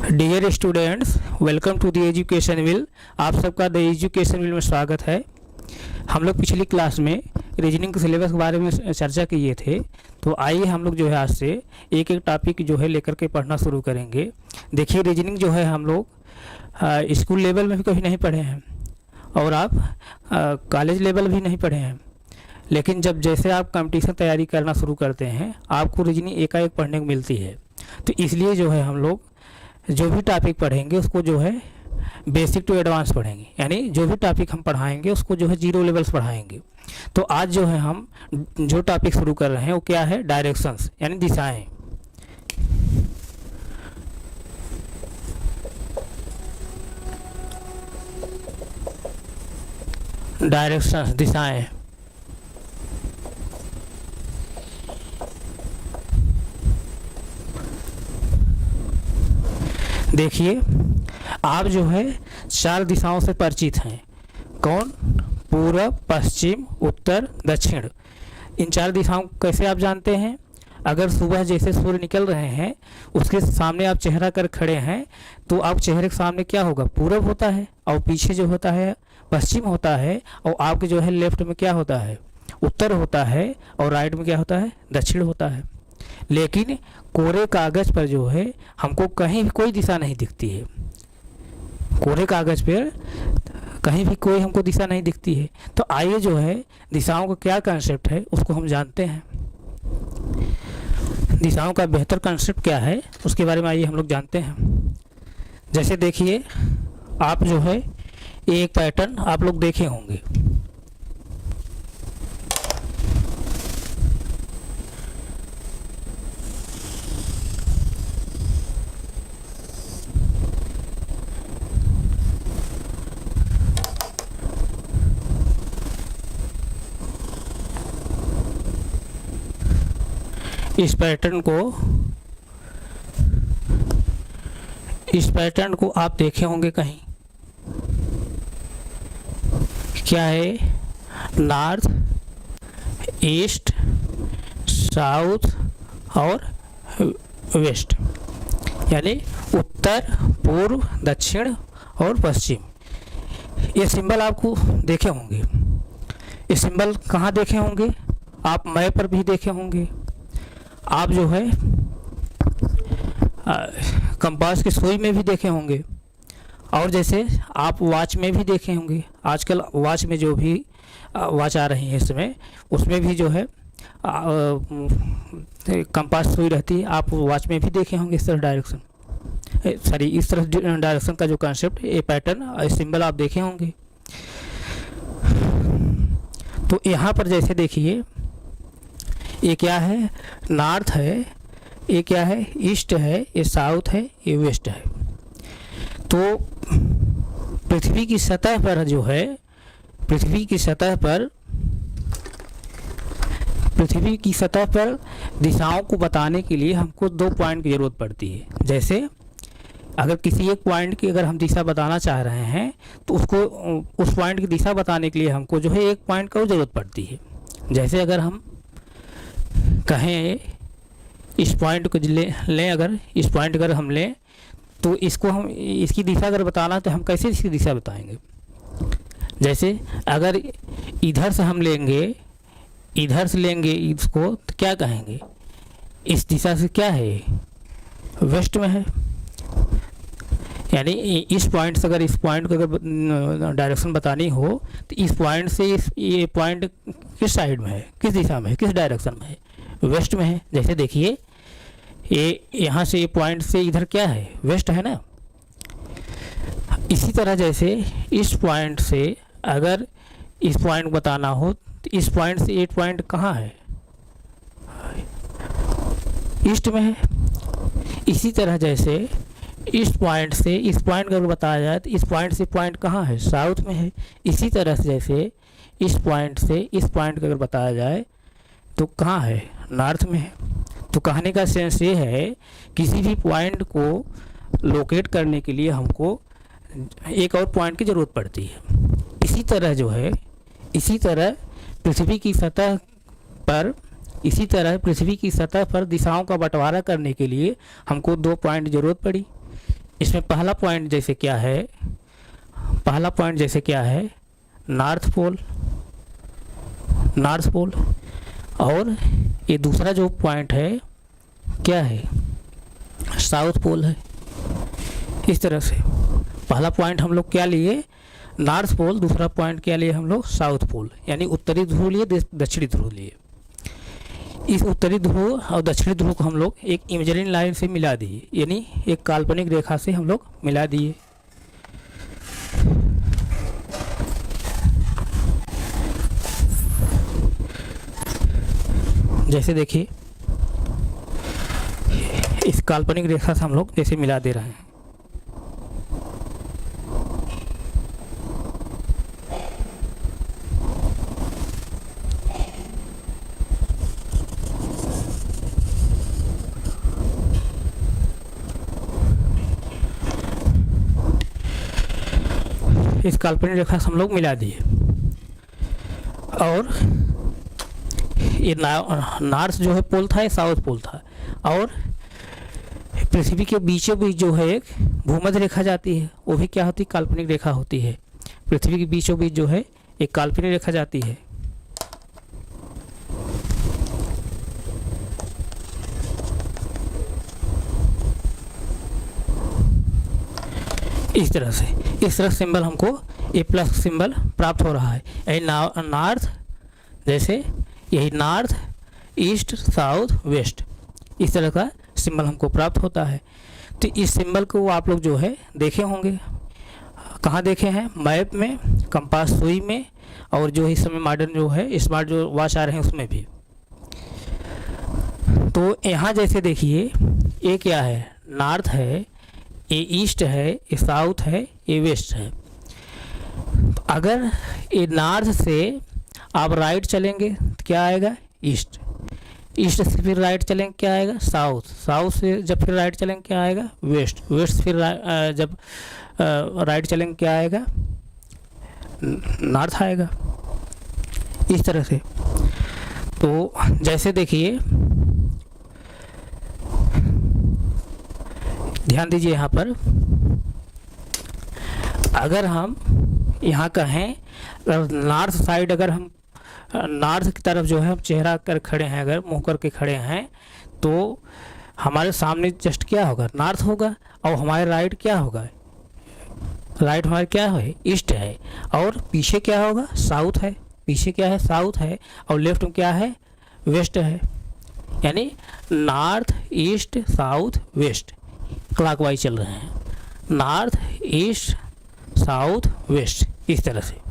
Dear students, welcome to the education wheel. आप सबका the education wheel में स्वागत है। हम लोग पिछली क्लास में रीजनिंग के सिलेबस के बारे में चर्चा किए थे, तो आइए हम लोग जो है आज से एक एक टॉपिक जो है लेकर के पढ़ना शुरू करेंगे। देखिए, रीजनिंग जो है हम लोग स्कूल लेवल में भी कभी नहीं पढ़े हैं और आप कॉलेज लेवल भी नहीं पढ़े हैं, लेकिन जैसे आप कंपटीशन तैयारी करना शुरू करते हैं आपको रीजनिंग एकाएक पढ़ने को मिलती है। तो इसलिए जो है हम लोग जो भी टॉपिक पढ़ेंगे उसको जो है बेसिक टू एडवांस पढ़ेंगे, यानी जो भी टॉपिक हम पढ़ाएंगे उसको जो है जीरो लेवल्स पढ़ाएंगे। तो आज जो है हम जो टॉपिक शुरू कर रहे हैं वो क्या है? डायरेक्शंस, यानी दिशाएं। डायरेक्शंस, दिशाएं। देखिए, आप जो है चार दिशाओं से परिचित हैं। कौन? पूर्व, पश्चिम, उत्तर, दक्षिण। इन चार दिशाओं को कैसे आप जानते हैं? अगर सुबह जैसे सूर्य निकल रहे हैं उसके सामने आप चेहरा कर खड़े हैं तो आप चेहरे के सामने क्या होगा? पूर्व होता है, और पीछे जो होता है पश्चिम होता है, और आपके जो है लेफ्ट में क्या होता है? उत्तर होता है, और राइट में क्या होता है? दक्षिण होता है। लेकिन कोरे कागज पर जो है हमको कहीं भी कोई दिशा नहीं दिखती है। कोरे कागज पर कहीं भी कोई हमको दिशा नहीं दिखती है। तो आइए जो है दिशाओं का क्या कंसेप्ट है उसको हम जानते हैं। दिशाओं का बेहतर कंसेप्ट क्या है उसके बारे में आइए हम लोग जानते हैं। जैसे देखिए, आप जो है एक पैटर्न आप लोग देखे होंगे। इस पैटर्न को आप देखे होंगे कहीं। क्या है? नॉर्थ, ईस्ट, साउथ और वेस्ट, यानी उत्तर, पूर्व, दक्षिण और पश्चिम। ये सिंबल आपको देखे होंगे। ये सिंबल कहाँ देखे होंगे? आप मैप पर भी देखे होंगे। आप जो है कंपास की सुई में भी देखे होंगे, और जैसे आप वॉच में भी देखे होंगे। आजकल वॉच में जो भी वॉच आ रही है इस समय, उसमें भी जो है कंपास सुई रहती है। आप वॉच में भी देखे होंगे इस तरह डायरेक्शन, इस तरह डायरेक्शन का जो कंसेप्ट, ये पैटर्न, सिंबल आप देखे होंगे। तो यहाँ पर जैसे देखिए, ये क्या है? नॉर्थ है, ये क्या है? ईस्ट है, ये साउथ है, ये वेस्ट है। तो पृथ्वी की सतह पर जो है, पृथ्वी की सतह पर दिशाओं को बताने के लिए हमको दो पॉइंट की ज़रूरत पड़ती है। जैसे अगर किसी एक पॉइंट की अगर हम दिशा बताना चाह रहे हैं तो उसको उस पॉइंट की दिशा बताने के लिए हमको जो है एक पॉइंट का ज़रूरत पड़ती है। जैसे अगर हम कहें इस पॉइंट को लें, अगर इस पॉइंट अगर हम लें तो इसको हम इसकी दिशा अगर बताना तो हम कैसे इसकी दिशा बताएंगे? जैसे अगर इधर से हम लेंगे, इधर से लेंगे इसको, तो क्या कहेंगे? इस दिशा से क्या है? वेस्ट में है। यानी इस पॉइंट से अगर इस पॉइंट को अगर डायरेक्शन बतानी हो तो इस पॉइंट से ये पॉइंट किस साइड में है, किस दिशा में है, किस डायरेक्शन में है? वेस्ट में है। जैसे देखिए, ये यहाँ से ये पॉइंट से इधर क्या है? वेस्ट है ना। इसी तरह जैसे इस पॉइंट से अगर इस पॉइंट बताना हो तो इस पॉइंट से ये पॉइंट कहाँ है? ईस्ट में है। इसी तरह जैसे इस पॉइंट से इस पॉइंट का अगर बताया जाए तो इस पॉइंट से पॉइंट कहाँ है? साउथ में है। इसी तरह से जैसे इस पॉइंट से इस पॉइंट का अगर बताया जाए तो कहाँ है? नॉर्थ में है। तो कहने का सेंस ये है, किसी भी पॉइंट को लोकेट करने के लिए हमको एक और पॉइंट की ज़रूरत पड़ती है। इसी तरह जो है, इसी तरह पृथ्वी की सतह पर इसी तरह पृथ्वी की सतह पर दिशाओं का बंटवारा करने के लिए हमको दो पॉइंट ज़रूरत पड़ी। इसमें पहला पॉइंट जैसे क्या है, पहला पॉइंट जैसे क्या है, नॉर्थ पोल, नॉर्थ पोल, और ये दूसरा जो पॉइंट है क्या है, साउथ पोल है। इस तरह से पहला पॉइंट हम लोग क्या लिए, नॉर्थ पोल, दूसरा पॉइंट क्या लिए हम लोग, साउथ पोल, यानी उत्तरी ध्रुव लिए, दक्षिणी ध्रुव लिए। इस उत्तरी ध्रुव और दक्षिणी ध्रुव को हम लोग एक इमेजिनरी लाइन से मिला दिए, यानी एक काल्पनिक रेखा से हम लोग मिला दिए। जैसे देखिए इस काल्पनिक रेखा से हम लोग जैसे मिला दे रहे हैं। इस काल्पनिक रेखा से हम लोग मिला दिए, और ये नॉर्थ जो है पोल था, ये साउथ पोल था, और पृथ्वी के बीचों बीच जो है एक भूमध्य रेखा जाती है, वो भी क्या होती है, काल्पनिक रेखा होती है। पृथ्वी के बीचों बीच जो है एक काल्पनिक रेखा जाती है। इस तरह से सिंबल हमको ए प्लस सिंबल प्राप्त हो रहा है। यही नॉर्थ, जैसे यही नॉर्थ, ईस्ट, साउथ, वेस्ट, इस तरह का सिंबल हमको प्राप्त होता है। तो इस सिंबल को आप लोग जो है देखे होंगे, कहाँ देखे हैं, मैप में, कंपास सुई में, और जो इस समय मॉडर्न जो है स्मार्ट जो वॉच आ रहे हैं उसमें भी। तो यहाँ जैसे देखिए ये क्या है, नॉर्थ है, ये ईस्ट है, ये साउथ है, ये वेस्ट है। तो अगर ये नॉर्थ से आप राइट चलेंगे तो क्या आएगा, ईस्ट, ईस्ट से फिर राइट चलेंगे क्या आएगा, साउथ, साउथ से जब फिर राइट चलेंगे क्या आएगा, वेस्ट, वेस्ट फिर जब राइट चलेंगे क्या आएगा, नॉर्थ आएगा। इस तरह से। तो जैसे देखिए ध्यान दीजिए यहाँ पर, अगर हम यहाँ कहें नॉर्थ साइड, अगर हम नॉर्थ की तरफ जो है हम चेहरा कर खड़े हैं, अगर मुंह करके खड़े हैं, तो हमारे सामने जस्ट क्या होगा, नॉर्थ होगा, और हमारे राइट क्या होगा, राइट हमारे क्या है, ईस्ट है, और पीछे क्या होगा, साउथ है, पीछे क्या है, साउथ है, और लेफ्ट में क्या है, वेस्ट है। यानी north, east, south, west clockwise चल रहे हैं, नॉर्थ, ईस्ट, साउथ, वेस्ट, इस तरह से।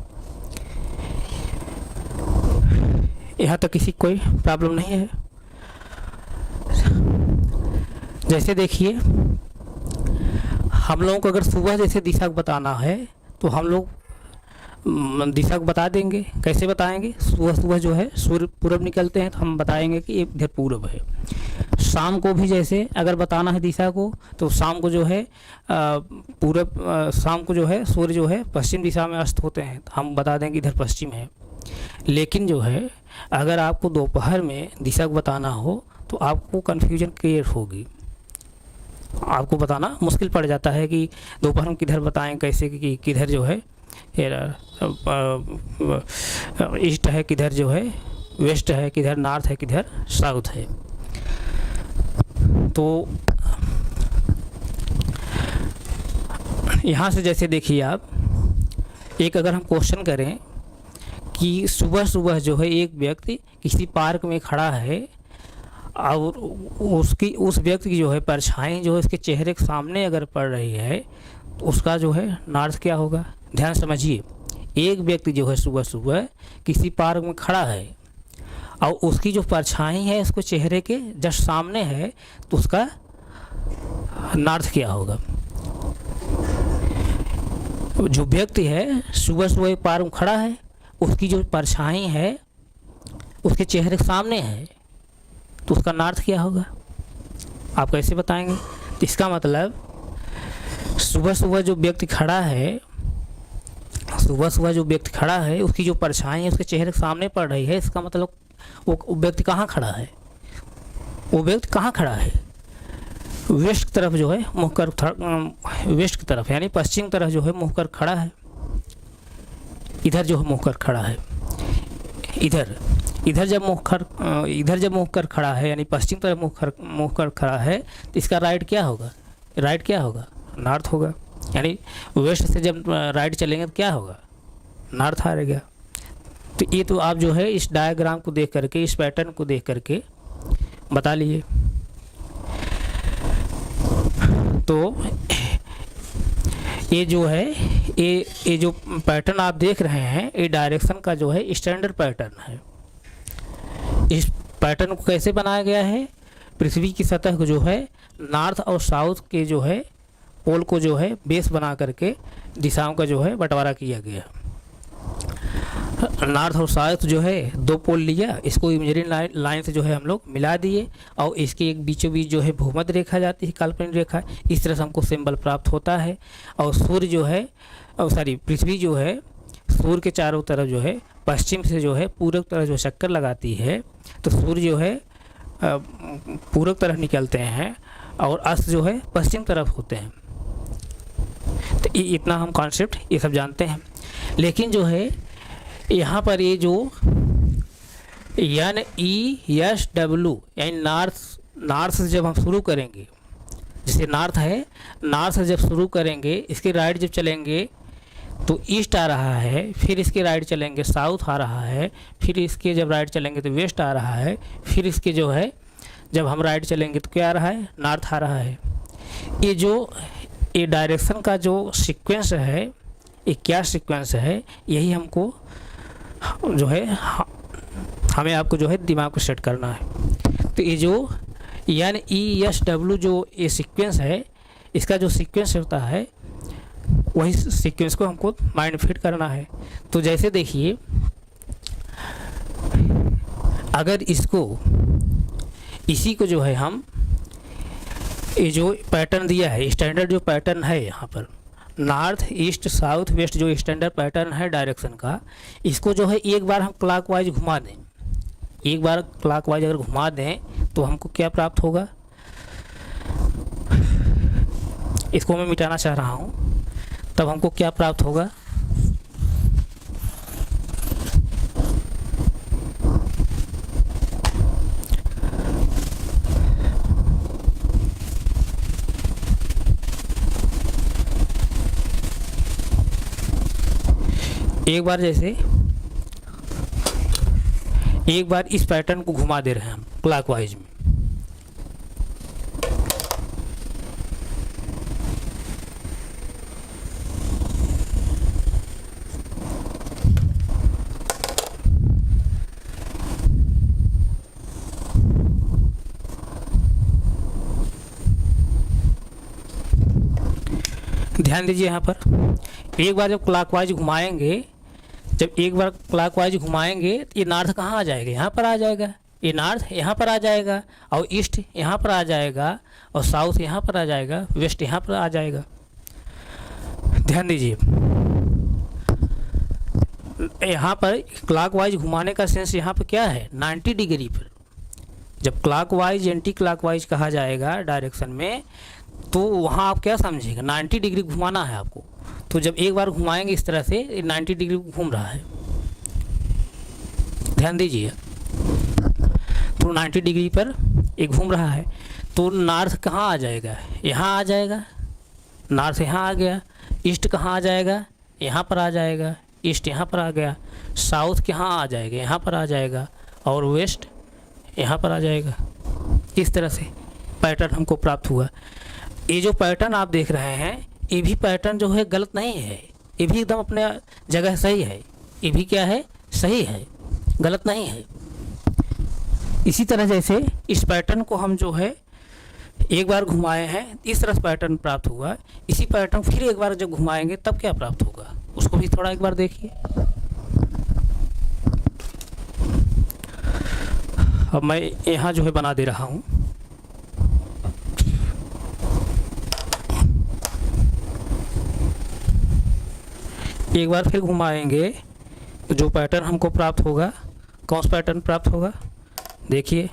यहाँ तक किसी कोई प्रॉब्लम नहीं है। जैसे देखिए हम लोगों को अगर सुबह जैसे दिशा को बताना है तो हम लोग दिशा को बता देंगे। कैसे बताएंगे, सुबह सुबह जो है सूर्य पूरब निकलते हैं तो हम बताएंगे कि ये इधर पूरब है। शाम को भी जैसे अगर बताना है दिशा को तो शाम को जो है पूरब, शाम को जो है सूर्य जो है पश्चिम दिशा में अस्त होते हैं तो हम बता देंगे इधर पश्चिम है। लेकिन जो है अगर आपको दोपहर में दिशा को बताना हो तो आपको कन्फ्यूजन क्रिएट होगी, आपको बताना मुश्किल पड़ जाता है कि दोपहर में किधर बताएं, कैसे कि किधर जो है ईस्ट है, किधर जो है वेस्ट है, किधर नॉर्थ है, किधर साउथ है। तो यहाँ से जैसे देखिए आप, एक अगर हम क्वेश्चन करें कि सुबह सुबह जो है एक व्यक्ति किसी पार्क में खड़ा है और उस व्यक्ति की जो है परछाई जो है उसके चेहरे के सामने अगर पड़ रही है तो उसका जो है नॉर्थ क्या होगा। ध्यान समझिए, एक व्यक्ति जो है सुबह सुबह किसी पार्क में खड़ा है और उसकी जो परछाई है उसको चेहरे के जस्ट सामने है तो उसका नॉर्थ क्या होगा। जो व्यक्ति है सुबह सुबह पार्क में खड़ा है, उसकी जो परछाई है उसके चेहरे के सामने है तो उसका नॉर्थ क्या होगा। आप कैसे बताएंगे। तो इसका मतलब सुबह सुबह जो व्यक्ति खड़ा है, सुबह सुबह जो व्यक्ति खड़ा है उसकी जो परछाई है उसके चेहरे के सामने पड़ रही है, इसका मतलब वो व्यक्ति कहाँ खड़ा है, वो व्यक्ति कहाँ खड़ा है, वेस्ट की तरफ जो है मुँह कर, वेस्ट की तरफ यानी पश्चिम तरफ जो है मुँह कर खड़ा है। इधर जो है मुँह कर खड़ा है, इधर जब मुँह कर खड़ा है यानी पश्चिम तरफ मुँह कर खड़ा है, तो इसका राइट क्या होगा? नॉर्थ होगा। यानी वेस्ट से जब राइट चलेंगे तो क्या होगा? नॉर्थ आएगा। तो ये तो आप जो है इस डायग्राम को देख करके, इस पैटर्न को देख करके बता लिए। तो ये जो है ये जो पैटर्न आप देख रहे हैं, ये डायरेक्शन का जो है स्टैंडर्ड पैटर्न है। इस पैटर्न को कैसे बनाया गया है? पृथ्वी की सतह को जो है नॉर्थ और साउथ के जो है पोल को जो है बेस बना करके दिशाओं का जो है बंटवारा किया गया। नॉर्थ और साउथ जो है दो पोल लिया, इसको इमेजिनरी लाइन से जो है हम लोग मिला दिए, और इसके एक बीचों बीच जो है भूमध्य रेखा जाती है, काल्पनिक रेखा। इस तरह से हमको सिंबल प्राप्त होता है। और सूर्य जो है पृथ्वी जो है सूर्य के चारों तरफ जो है पश्चिम से जो है पूर्व तरफ जो चक्कर लगाती है, तो सूर्य जो है पूर्व तरफ निकलते हैं और अस्त जो है पश्चिम तरफ होते हैं। तो इतना हम कॉन्सेप्ट ये सब जानते हैं। लेकिन जो है यहाँ पर ये जो NESW यानी नॉर्थ से जब हम शुरू करेंगे, जैसे नॉर्थ है, नॉर्थ से जब शुरू करेंगे, इसके राइट जब चलेंगे तो ईस्ट आ रहा है, फिर इसके राइट चलेंगे साउथ आ रहा है, फिर इसके जब राइट चलेंगे तो वेस्ट आ रहा है, फिर इसके जो है जब हम राइट चलेंगे तो क्या आ रहा है? नॉर्थ आ रहा है। ये डायरेक्शन का जो सीक्वेंस है, ये क्या सीक्वेंस है, यही हमको जो है हमें आपको जो है दिमाग को सेट करना है। तो ये जो NESW जो ये सीक्वेंस है, इसका जो सीक्वेंस होता है वही सीक्वेंस को हमको माइंड फिट करना है। तो जैसे देखिए, अगर इसी को जो है हम ये जो पैटर्न दिया है, स्टैंडर्ड जो पैटर्न है यहाँ पर नॉर्थ ईस्ट साउथ वेस्ट जो स्टैंडर्ड पैटर्न है डायरेक्शन का, इसको जो है एक बार हम क्लॉकवाइज घुमा दें, एक बार क्लॉकवाइज अगर घुमा दें तो हमको क्या प्राप्त होगा? इसको मैं मिटाना चाह रहा हूँ, तब हमको क्या प्राप्त होगा? एक बार इस पैटर्न को घुमा दे रहे हैं हम क्लॉकवाइज में, ध्यान दीजिए यहाँ पर एक बार जब क्लॉकवाइज घुमाएंगे, जब एक बार क्लॉकवाइज घुमाएंगे तो ये नॉर्थ कहाँ आ जाएगा? यहाँ पर आ जाएगा। ये नॉर्थ यहाँ पर आ जाएगा, और ईस्ट यहाँ पर आ जाएगा, और साउथ यहाँ पर आ जाएगा, वेस्ट यहाँ पर आ जाएगा। ध्यान दीजिए, यहाँ पर क्लॉकवाइज घुमाने का सेंस यहाँ पर क्या है? 90 डिग्री पर। जब क्लॉकवाइज एंटी क्लॉकवाइज कहा जाएगा डायरेक्शन में, तो वहाँ आप क्या समझेगा? 90 डिग्री घुमाना है आपको। तो जब एक बार घुमाएंगे इस तरह से, 90 डिग्री घूम रहा है, ध्यान दीजिए। तो 90 डिग्री पर एक घूम रहा है, तो नॉर्थ कहाँ आ जाएगा? यहाँ आ जाएगा। नॉर्थ यहाँ आ गया। ईस्ट कहाँ आ जाएगा? यहाँ पर आ जाएगा। ईस्ट यहाँ पर आ गया। साउथ कहाँ आ जाएगा? यहाँ पर आ जाएगा। और वेस्ट यहाँ पर आ जाएगा। इस तरह से पैटर्न हमको प्राप्त हुआ। ये जो पैटर्न आप देख रहे हैं, ये भी पैटर्न जो है गलत नहीं है, ये भी एकदम अपने जगह सही है। ये भी क्या है? सही है, गलत नहीं है। इसी तरह जैसे इस पैटर्न को हम जो है एक बार घुमाए हैं, इस तरह पैटर्न प्राप्त हुआ। इसी पैटर्न फिर एक बार जब घुमाएंगे तब क्या प्राप्त होगा, उसको भी थोड़ा एक बार देखिए। अब मैं यहाँ जो है बना दे रहा हूँ। एक बार फिर घुमाएंगे तो जो पैटर्न हमको प्राप्त होगा, कौन सा पैटर्न प्राप्त होगा? देखिए,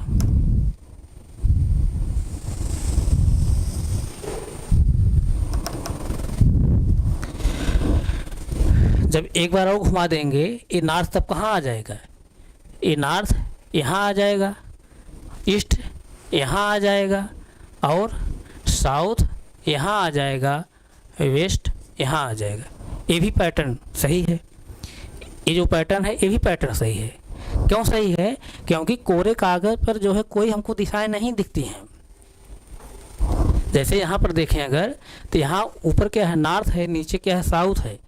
जब एक बार और घुमा देंगे ये नॉर्थ तब कहाँ आ जाएगा, ये नॉर्थ यहाँ आ जाएगा, ईस्ट यहाँ आ जाएगा और साउथ यहाँ आ जाएगा, वेस्ट यहाँ आ जाएगा। ये भी पैटर्न सही है, ये जो पैटर्न है ये भी पैटर्न सही है। क्यों सही है? क्योंकि कोरे कागज़ पर जो है कोई हमको दिशाएं नहीं दिखती हैं। जैसे यहाँ पर देखें अगर, तो यहाँ ऊपर क्या है, नॉर्थ है, नीचे क्या है, साउथ है।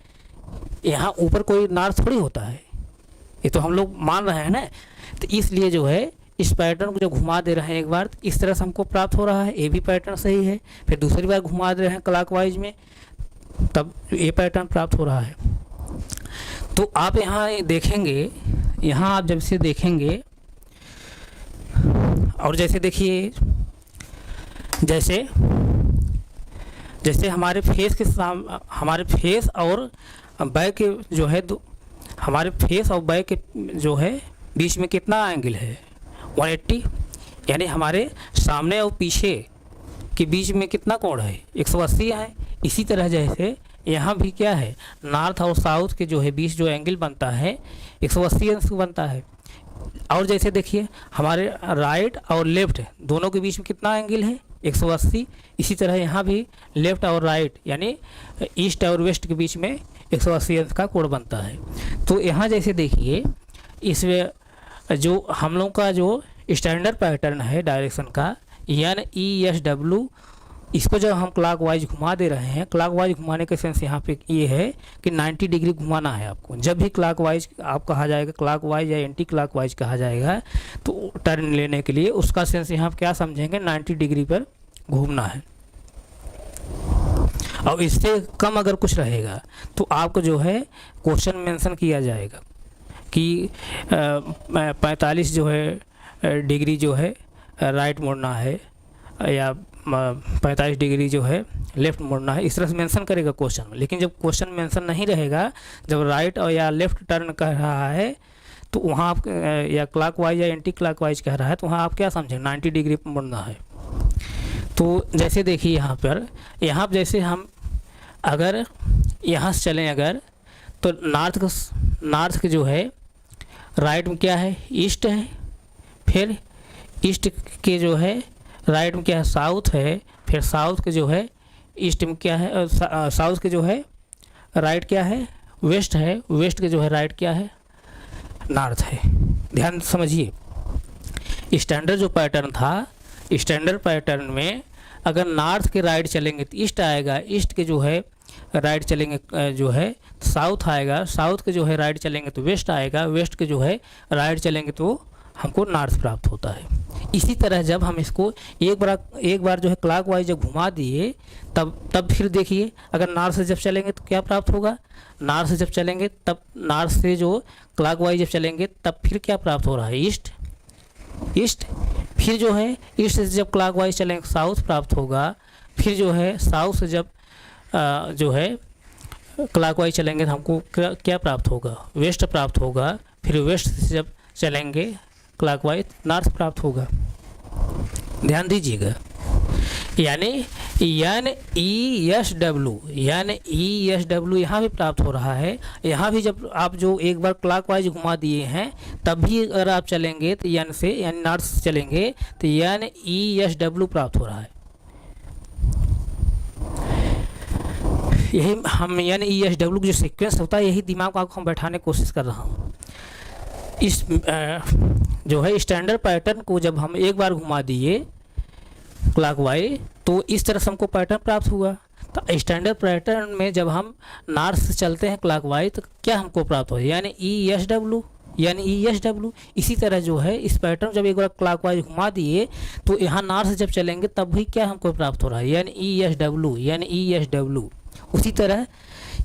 यहाँ ऊपर कोई नॉर्थ थोड़ी होता है, ये तो हम लोग मान रहे हैं ना। तो इसलिए जो है इस पैटर्न को जब घुमा दे रहे हैं एक बार, तो इस तरह से हमको प्राप्त हो रहा है, ये भी पैटर्न सही है। फिर दूसरी बार घुमा दे रहे हैं क्लॉकवाइज में, तब ये पैटर्न प्राप्त हो रहा है। तो आप यहाँ देखेंगे, यहाँ आप जब से देखेंगे और जैसे देखिए, जैसे जैसे हमारे फेस के हमारे फेस और बैक के जो है हमारे फेस और बैक के जो है बीच में कितना एंगल है, 180, यानी हमारे सामने और पीछे के बीच में कितना कोण है, 180 है। इसी तरह जैसे यहाँ भी क्या है, नॉर्थ और साउथ के जो है बीच जो एंगल बनता है 180 अंश बनता है। और जैसे देखिए हमारे राइट और लेफ्ट दोनों के बीच में कितना एंगल है, 180। इसी तरह यहाँ भी लेफ्ट और राइट यानी ईस्ट और वेस्ट के बीच में 180 अंश का कोण बनता है। तो यहाँ जैसे देखिए इसमें जो हम लोग का जो स्टैंडर्ड पैटर्न है डायरेक्शन का NESW, इसको जब हम क्लॉकवाइज घुमा दे रहे हैं, क्लॉकवाइज घुमाने का सेंस यहाँ पे ये है कि 90 डिग्री घुमाना है आपको। जब भी क्लॉकवाइज आप कहा जाएगा, क्लॉकवाइज या एंटी क्लॉकवाइज कहा जाएगा, तो टर्न लेने के लिए उसका सेंस यहाँ क्या समझेंगे, 90 डिग्री पर घूमना है। और इससे कम अगर कुछ रहेगा तो आपको जो है क्वेश्चन मेंशन किया जाएगा कि 45 जो है डिग्री जो है राइट मोड़ना है या 45 डिग्री जो है लेफ़्ट मोड़ना है, इस तरह से मेंशन करेगा क्वेश्चन में। लेकिन जब क्वेश्चन मेंशन नहीं रहेगा, जब राइट और या लेफ़्ट टर्न कह रहा है तो वहाँ आप या क्लॉकवाइज या एंटी क्लॉकवाइज कह रहा है तो वहाँ आप क्या समझें, 90 डिग्री पर मुड़ना है। तो जैसे देखिए यहाँ जैसे हम अगर यहाँ से चलें अगर, तो नॉर्थ के जो है राइट में क्या है, ईस्ट है। फिर ईस्ट के जो है राइट में क्या है, साउथ है। फिर साउथ के जो है ईस्ट में क्या है, साउथ के जो है राइट क्या है, वेस्ट है। वेस्ट के जो है राइट क्या है, नॉर्थ है। ध्यान समझिए, स्टैंडर्ड जो पैटर्न था, स्टैंडर्ड पैटर्न में अगर नॉर्थ के राइट चलेंगे तो ईस्ट आएगा, ईस्ट के जो है राइट चलेंगे जो है साउथ आएगा, साउथ के जो है राइट चलेंगे तो वेस्ट आएगा, वेस्ट के जो है राइट चलेंगे तो हमको नॉर्थ प्राप्त होता है। इसी तरह जब हम इसको एक बार जो है क्लॉकवाइज जब घुमा दिए, तब फिर देखिए अगर नॉर्थ से जब चलेंगे तो क्या प्राप्त होगा, नॉर्थ से जब चलेंगे तब नॉर्थ से जो क्लॉकवाइज जब चलेंगे तब फिर क्या प्राप्त हो रहा है, ईस्ट। फिर जो है ईस्ट से जब क्लॉकवाइज चलेंगे साउथ प्राप्त होगा। फिर जो है साउथ से जब जो है क्लॉकवाइज चलेंगे तो हमको क्या प्राप्त होगा, वेस्ट प्राप्त होगा। फिर वेस्ट से जब चलेंगे क्लॉकवाइज नॉर्थ प्राप्त होगा। ध्यान दीजिएगा, यानी ESW यहाँ भी प्राप्त हो रहा है। यहाँ भी जब आप जो एक बार क्लॉकवाइज घुमा दिए हैं तब भी अगर आप चलेंगे तो यानी नॉर्थ से चलेंगे तो ESW प्राप्त हो रहा है। यही हम ESW जो सीक्वेंस होता है, यही दिमाग को हम बैठाने की कोशिश कर रहा हूँ। इस जो है स्टैंडर्ड पैटर्न को जब हम एक बार घुमा दिए क्लॉकवाइज तो इस तरह से हमको पैटर्न प्राप्त हुआ। तो स्टैंडर्ड पैटर्न में जब हम नॉर्थ से चलते हैं क्लॉकवाइज तो क्या हमको प्राप्त हो, यानी ESW। इसी तरह जो है इस पैटर्न जब एक बार क्लॉकवाइज घुमा दिए तो यहाँ नॉर्थ से जब चलेंगे तब भी क्या हमको प्राप्त हो रहा है, यानी ESW। उसी तरह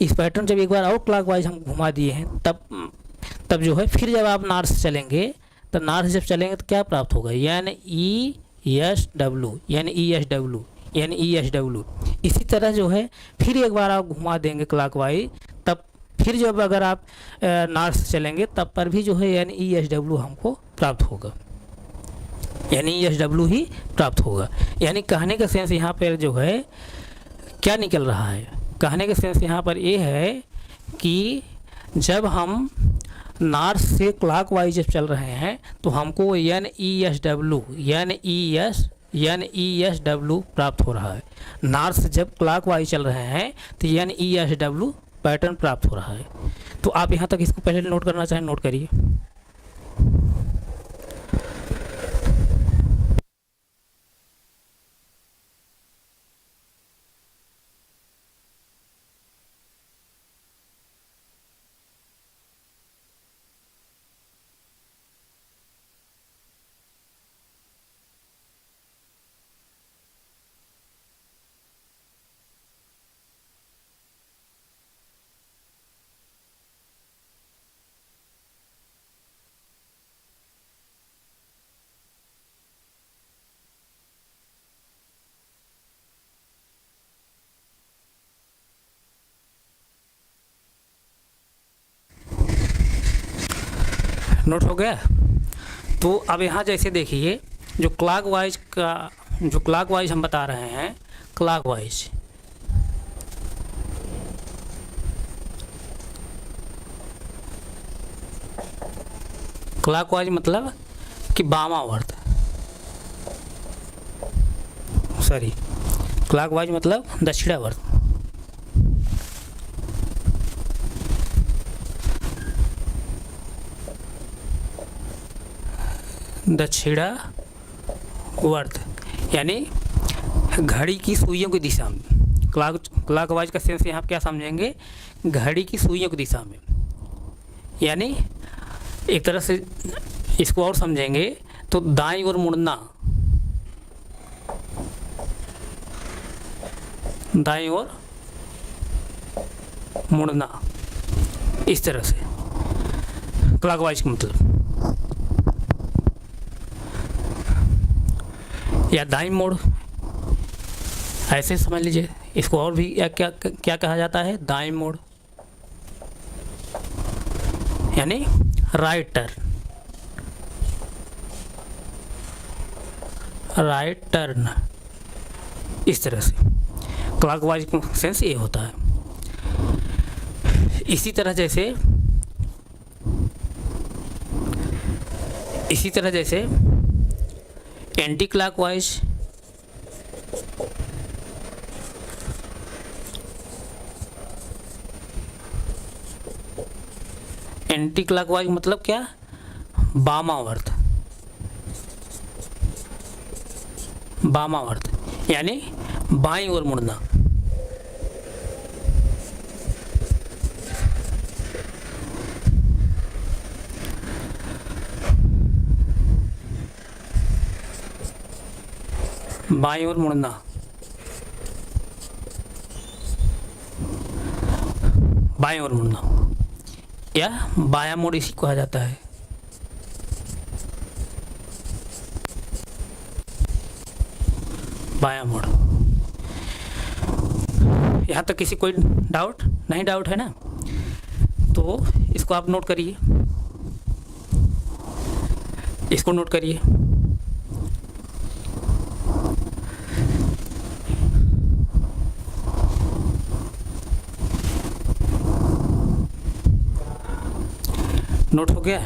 इस पैटर्न जब एक बार और क्लॉकवाइज हम घुमा दिए हैं तब जो है फिर जब आप नॉर्थ से चलेंगे तो नॉर्थ जब चलेंगे तो क्या प्राप्त होगा, यानी ESW। इसी तरह जो है फिर एक बार आप घुमा देंगे क्लॉकवाइज, तब फिर जब अगर आप नॉर्थ से चलेंगे तब पर भी जो है यानी ESW हमको प्राप्त होगा, यानी ESW ही प्राप्त होगा। यानी कहने का सेंस यहाँ पर जो है क्या निकल रहा है, कहने का सेंस यहाँ पर ये है कि जब हम नॉर्थ से क्लॉकवाइज जब चल रहे हैं तो हमको NESW प्राप्त हो रहा है। नॉर्थ से जब क्लॉकवाइज चल रहे हैं तो NESW पैटर्न प्राप्त हो रहा है। तो आप यहाँ तक इसको पहले नोट करना चाहें, नोट करिए। नोट हो गया। तो अब यहाँ जैसे देखिए जो क्लॉकवाइज हम बता रहे हैं, क्लॉकवाइज मतलब कि वामावर्त, सॉरी क्लॉकवाइज मतलब दक्षिणावर्त। दक्षिणावर्त यानी घड़ी की सुइयों की दिशा में। क्लॉकवाइज का सेंस यहाँ क्या समझेंगे, घड़ी की सुइयों की दिशा में। यानी एक तरह से इसको और समझेंगे तो दाईं ओर मुड़ना, दाईं ओर मुड़ना, इस तरह से क्लॉकवाइज का मतलब। या दाईं मोड़, ऐसे समझ लीजिए। इसको और भी क्या कहा जाता है, दाईं मोड़ यानी राइट टर्न, इस तरह से क्लॉकवाइज का सेंस ये होता है। इसी तरह जैसे एंटी क्लॉकवाइज, मतलब क्या, वामावर्त यानी बाईं ओर मुड़ना। बाईं ओर मुड़ना, बाईं ओर मुड़ना या बायां मोड़ इसी को कहा जाता है। बायां मोड़। यहाँ तक किसी कोई डाउट है ना? तो इसको आप नोट करिए, इसको नोट करिए। नोट हो गया?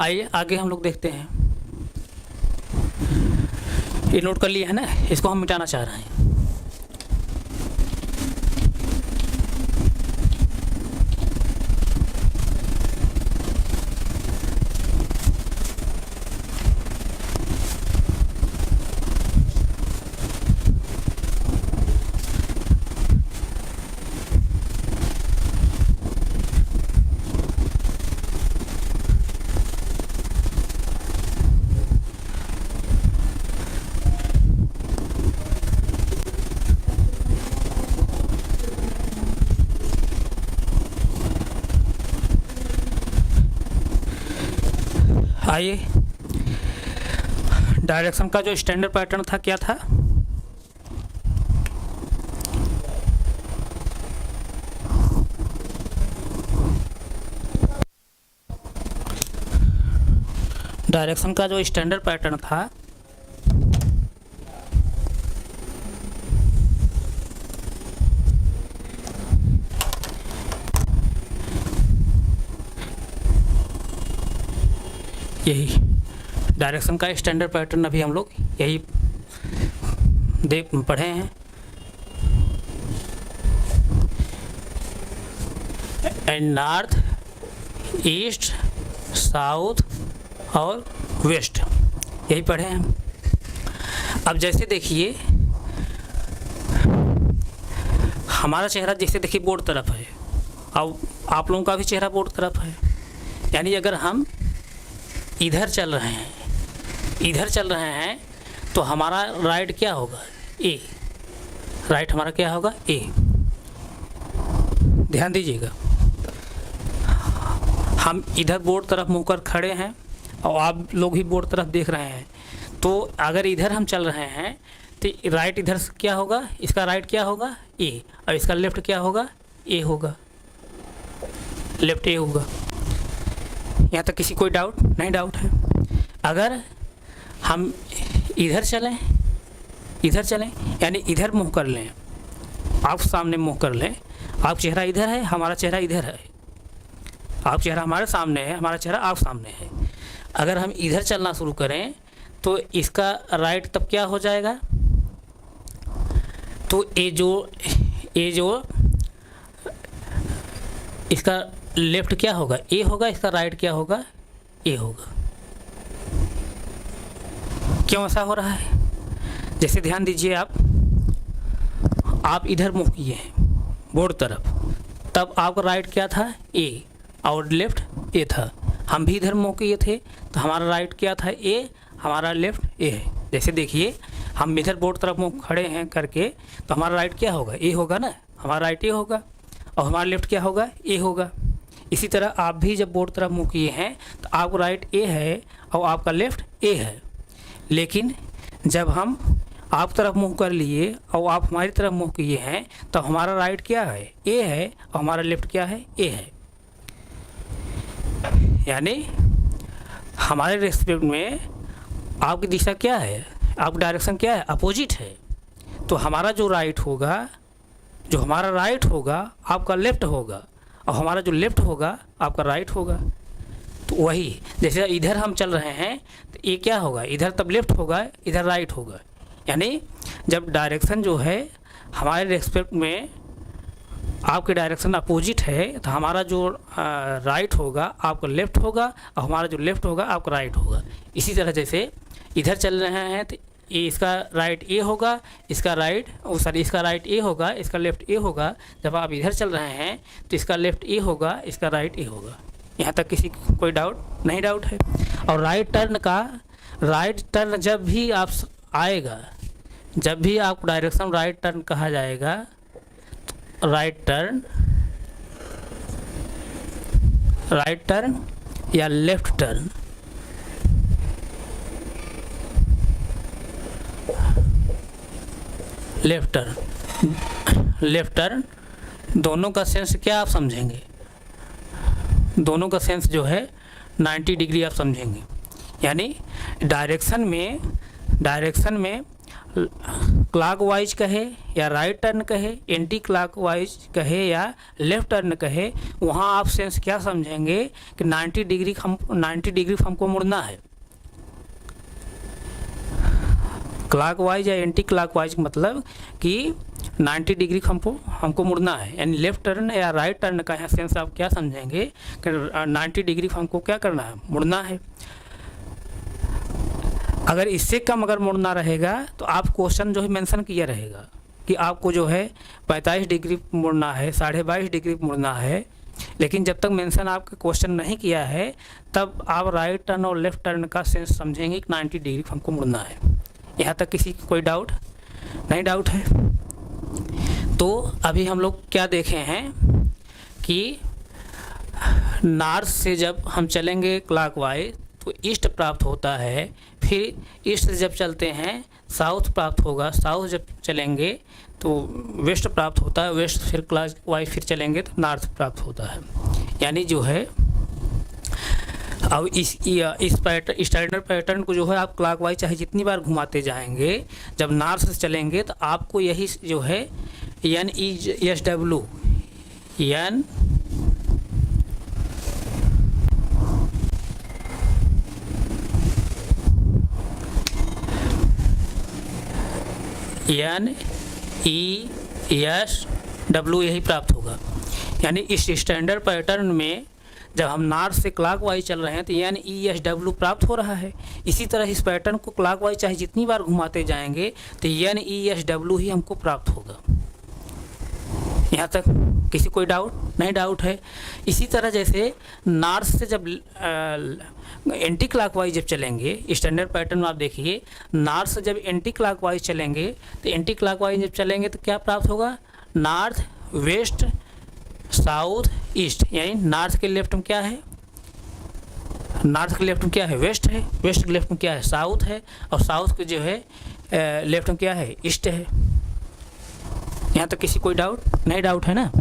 आइए आगे हम लोग देखते हैं। ये नोट कर लिया है ना, इसको हम मिटाना चाह रहे हैं। आइए डायरेक्शन का जो स्टैंडर्ड पैटर्न था क्या था? डायरेक्शन का जो स्टैंडर्ड पैटर्न था यही डायरेक्शन का स्टैंडर्ड पैटर्न अभी हम लोग यही पढ़े हैं। एंड नॉर्थ, ईस्ट, साउथ और वेस्ट यही पढ़े हैं। अब जैसे देखिए हमारा चेहरा जैसे देखिए बोर्ड तरफ है, अब आप लोगों का भी चेहरा बोर्ड तरफ है, यानी अगर हम इधर चल रहे हैं तो हमारा राइट क्या होगा? ए। राइट हमारा क्या होगा? ए। ध्यान दीजिएगा, हम इधर बोर्ड तरफ मुँह कर खड़े हैं और आप लोग भी बोर्ड तरफ देख रहे हैं, तो अगर इधर हम चल रहे हैं तो राइट इधर से क्या होगा? इसका राइट क्या होगा? ए। और इसका लेफ्ट क्या होगा? ए होगा, लेफ्ट ए होगा। यहाँ तक किसी कोई डाउट नहीं? डाउट है। अगर हम इधर चलें यानी इधर मुँह कर लें, आप सामने मुँह कर लें, आप चेहरा इधर है, हमारा चेहरा इधर है, आप चेहरा हमारे सामने है, हमारा चेहरा आप सामने है। अगर हम इधर चलना शुरू करें तो इसका राइट तब क्या हो जाएगा? तो ये जो इसका लेफ्ट क्या होगा? ए होगा, इसका राइट क्या होगा? ए होगा। क्यों ऐसा हो रहा है? जैसे ध्यान दीजिए, आप इधर मुँह किए हैं बोर्ड तरफ, तब आपका राइट क्या था? ए, और लेफ्ट ए था। हम भी इधर मुँह किए थे तो हमारा राइट क्या था? ए, हमारा लेफ्ट ए है। जैसे देखिए हम इधर बोर्ड तरफ मुँह खड़े हैं करके, तो हमारा राइट क्या होगा? ए होगा ना, हमारा राइट ए होगा, और हमारा लेफ्ट क्या होगा? ए होगा। इसी तरह आप भी जब बोर्ड तरफ मुँह किए हैं तो आपका राइट ए है और आपका लेफ्ट ए है। लेकिन जब हम आप तरफ मुँह कर लिए और आप हमारी तरफ मुँह किए हैं तो हमारा राइट क्या है? ए है, और हमारा लेफ्ट क्या है? ए है। यानी हमारे रेस्पेक्ट में आपकी दिशा क्या है? आपकी डायरेक्शन क्या है? अपोजिट है। तो हमारा जो राइट होगा, जो हमारा राइट होगा आपका लेफ्ट होगा, और हमारा जो लेफ्ट होगा आपका राइट होगा। तो वही जैसे इधर हम चल रहे हैं तो ये क्या होगा? इधर तब लेफ्ट होगा, इधर राइट होगा। यानी जब डायरेक्शन जो है हमारे रेस्पेक्ट में आपकी डायरेक्शन अपोजिट है तो हमारा जो राइट होगा आपका लेफ्ट होगा, और हमारा जो लेफ्ट होगा आपका राइट होगा। इसी तरह जैसे इधर चल रहे हैं तो ये इसका राइट ए होगा, इसका राइट ए होगा, इसका लेफ्ट ए होगा। जब आप इधर चल रहे हैं तो इसका लेफ्ट ए होगा, इसका राइट ए होगा। यहाँ तक किसी कोई डाउट नहीं? डाउट है। और राइट टर्न जब भी आप आएगा, जब भी आपको डायरेक्शन राइट टर्न कहा जाएगा, राइट टर्न या लेफ्ट टर्न, लेफ्ट टर्न दोनों का सेंस क्या आप समझेंगे? दोनों का सेंस जो है 90 डिग्री आप समझेंगे। यानी डायरेक्शन में क्लॉकवाइज कहे या राइट टर्न कहे, एंटी क्लॉकवाइज कहे या लेफ्ट टर्न कहे, वहाँ आप सेंस क्या समझेंगे कि 90 डिग्री हमको मुड़ना है। क्लॉकवाइज या एंटी क्लॉकवाइज मतलब कि 90 डिग्री हमको मुड़ना है। यानी लेफ्ट टर्न या राइट टर्न का यहाँ सेंस आप क्या समझेंगे कि 90 डिग्री हमको क्या करना है? मुड़ना है। अगर इससे कम अगर मुड़ना रहेगा तो आप क्वेश्चन जो है मेंशन किया रहेगा कि आपको जो है 45 डिग्री मुड़ना है, 22.5 डिग्री मुड़ना है। लेकिन जब तक मेंशन आपका क्वेश्चन नहीं किया है तब आप राइट टर्न और लेफ्ट टर्न का सेंस समझेंगे कि 90 डिग्री हमको मुड़ना है। यहाँ तक किसी कोई डाउट नहीं? डाउट है। तो अभी हम लोग क्या देखे हैं कि नॉर्थ से जब हम चलेंगे क्लॉकवाइज तो ईस्ट प्राप्त होता है, फिर ईस्ट से जब चलते हैं साउथ प्राप्त होगा, साउथ जब चलेंगे तो वेस्ट प्राप्त होता है, वेस्ट फिर क्लॉक वाइज फिर चलेंगे तो नॉर्थ प्राप्त होता है। यानी जो है अब इस स्टैंडर्ड पैटर्न को जो है आप क्लॉकवाइज चाहे जितनी बार घुमाते जाएंगे, जब नॉर्थ से चलेंगे तो आपको यही जो है NESW NESW यही प्राप्त होगा। यानी इस स्टैंडर्ड पैटर्न में जब हम नॉर्थ से क्लॉकवाइज चल रहे हैं तो NESW प्राप्त हो रहा है। इसी तरह इस पैटर्न को क्लॉकवाइज चाहे जितनी बार घुमाते जाएंगे तो NESW ही हमको प्राप्त होगा। यहाँ तक किसी कोई डाउट नहीं? डाउट है। इसी तरह जैसे नॉर्थ से जब एंटी क्लॉकवाइज जब चलेंगे, स्टैंडर्ड पैटर्न में आप देखिए, नॉर्थ से जब एंटी क्लॉकवाइज चलेंगे तो एंटी क्लॉकवाइज जब चलेंगे तो क्या प्राप्त होगा? North, west, south, east. यानी नॉर्थ के लेफ्ट में क्या है? नॉर्थ के लेफ्ट में क्या है? वेस्ट है। वेस्ट के लेफ्ट में क्या है? साउथ है। और साउथ के जो है लेफ्ट में क्या है? ईस्ट है। यहाँ तक किसी कोई डाउट नहीं? डाउट है ना?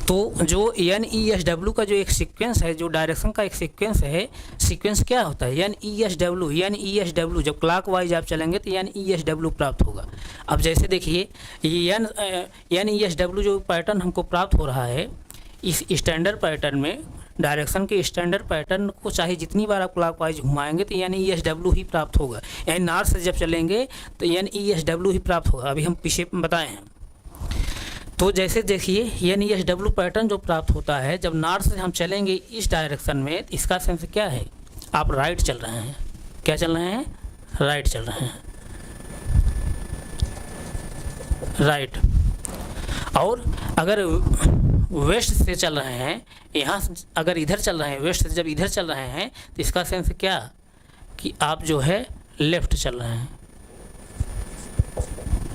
तो जो NESW का जो एक सीक्वेंस है, जो डायरेक्शन का एक सीक्वेंस है, सीक्वेंस क्या होता है? NESW जब क्लॉकवाइज आप चलेंगे तो NESW प्राप्त होगा। अब जैसे देखिए NESW जो पैटर्न हमको प्राप्त हो रहा है इस स्टैंडर्ड पैटर्न में, डायरेक्शन के स्टैंडर्ड पैटर्न को चाहे जितनी बार आप क्लॉकवाइज घुमाएंगे तो NESW ही प्राप्त होगा। यानी नॉर्थ से जब चलेंगे तो NESW ही प्राप्त होगा। अभी हम पीछे बताए हैं। तो जैसे देखिए NESW पैटर्न जो प्राप्त होता है जब नॉर्थ से हम चलेंगे इस डायरेक्शन में, इसका सेंस क्या है? आप राइट चल रहे हैं। क्या चल रहे हैं? राइट चल रहे हैं, राइट। और अगर वेस्ट से चल रहे हैं, यहाँ अगर इधर चल रहे हैं, वेस्ट से जब इधर चल रहे हैं तो इसका सेंस क्या कि आप जो है लेफ्ट चल रहे हैं,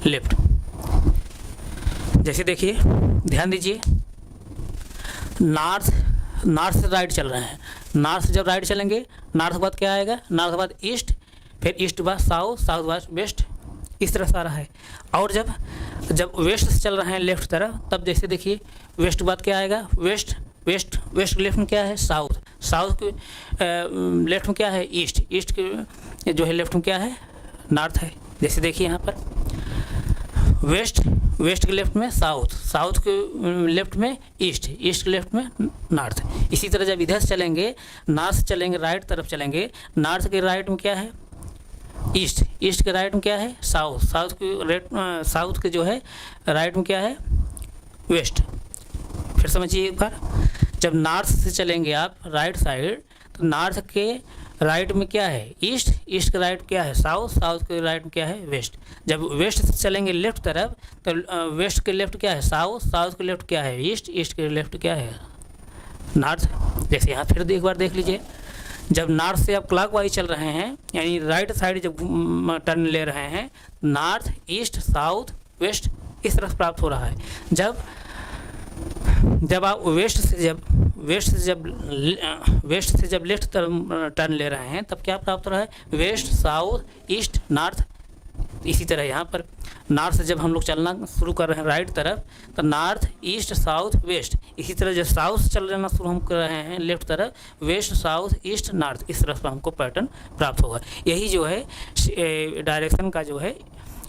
लेफ्ट। जैसे देखिए, ध्यान दीजिए, नॉर्थ से राइट चल रहे हैं। नॉर्थ से जब राइट चलेंगे, नॉर्थ के बाद क्या आएगा? नॉर्थ के बाद ईस्ट, फिर ईस्ट के बाद साउथ, साउथ के बाद वेस्ट, इस तरह से आ रहा है। और जब वेस्ट से चल रहे हैं लेफ्ट तरफ, तब जैसे देखिए वेस्ट के बाद क्या आएगा? वेस्ट, वेस्ट, वेस्ट के लेफ्ट में क्या है? साउथ, साउथ के लेफ्ट में क्या है? ईस्ट, ईस्ट के जो है लेफ्ट में क्या है? नॉर्थ है। जैसे देखिए यहाँ पर वेस्ट, वेस्ट के लेफ्ट में साउथ, साउथ के लेफ्ट में ईस्ट, ईस्ट के लेफ्ट में नॉर्थ। इसी तरह जब इधर से चलेंगे, नॉर्थ से चलेंगे राइट तरफ चलेंगे, नॉर्थ के राइट में क्या है? ईस्ट, ईस्ट के राइट में क्या है? साउथ, साउथ के साउथ के जो है राइट में क्या है? वेस्ट। फिर समझिए एक बार, जब नॉर्थ से चलेंगे आप राइट साइड तो नॉर्थ के राइट में क्या है? ईस्ट, ईस्ट के राइट क्या है? साउथ, साउथ के राइट में क्या है? वेस्ट। जब वेस्ट से चलेंगे लेफ्ट तरफ तो वेस्ट के लेफ्ट क्या है? साउथ, साउथ के लेफ्ट क्या है? ईस्ट, ईस्ट के लेफ्ट क्या है? नॉर्थ। जैसे यहाँ फिर एक बार देख लीजिए, जब नॉर्थ से आप क्लॉकवाइज चल रहे हैं, यानी राइट साइड जब टर्न ले रहे हैं, नॉर्थ, ईस्ट, साउथ, वेस्ट इस तरफ प्राप्त हो रहा है। जब आप वेस्ट से जब लेफ्ट टर्न ले रहे हैं तब क्या प्राप्त हो रहा है? West, south, east, north. इसी तरह यहाँ पर नॉर्थ से जब हम लोग चलना शुरू कर रहे हैं राइट तरफ तो नॉर्थ, ईस्ट, साउथ, वेस्ट। इसी तरह जब साउथ से चलना शुरू हम कर रहे हैं लेफ्ट तरफ, वेस्ट, साउथ, ईस्ट, नॉर्थ, इस तरह से हमको पैटर्न प्राप्त होगा। यही जो है डायरेक्शन का जो है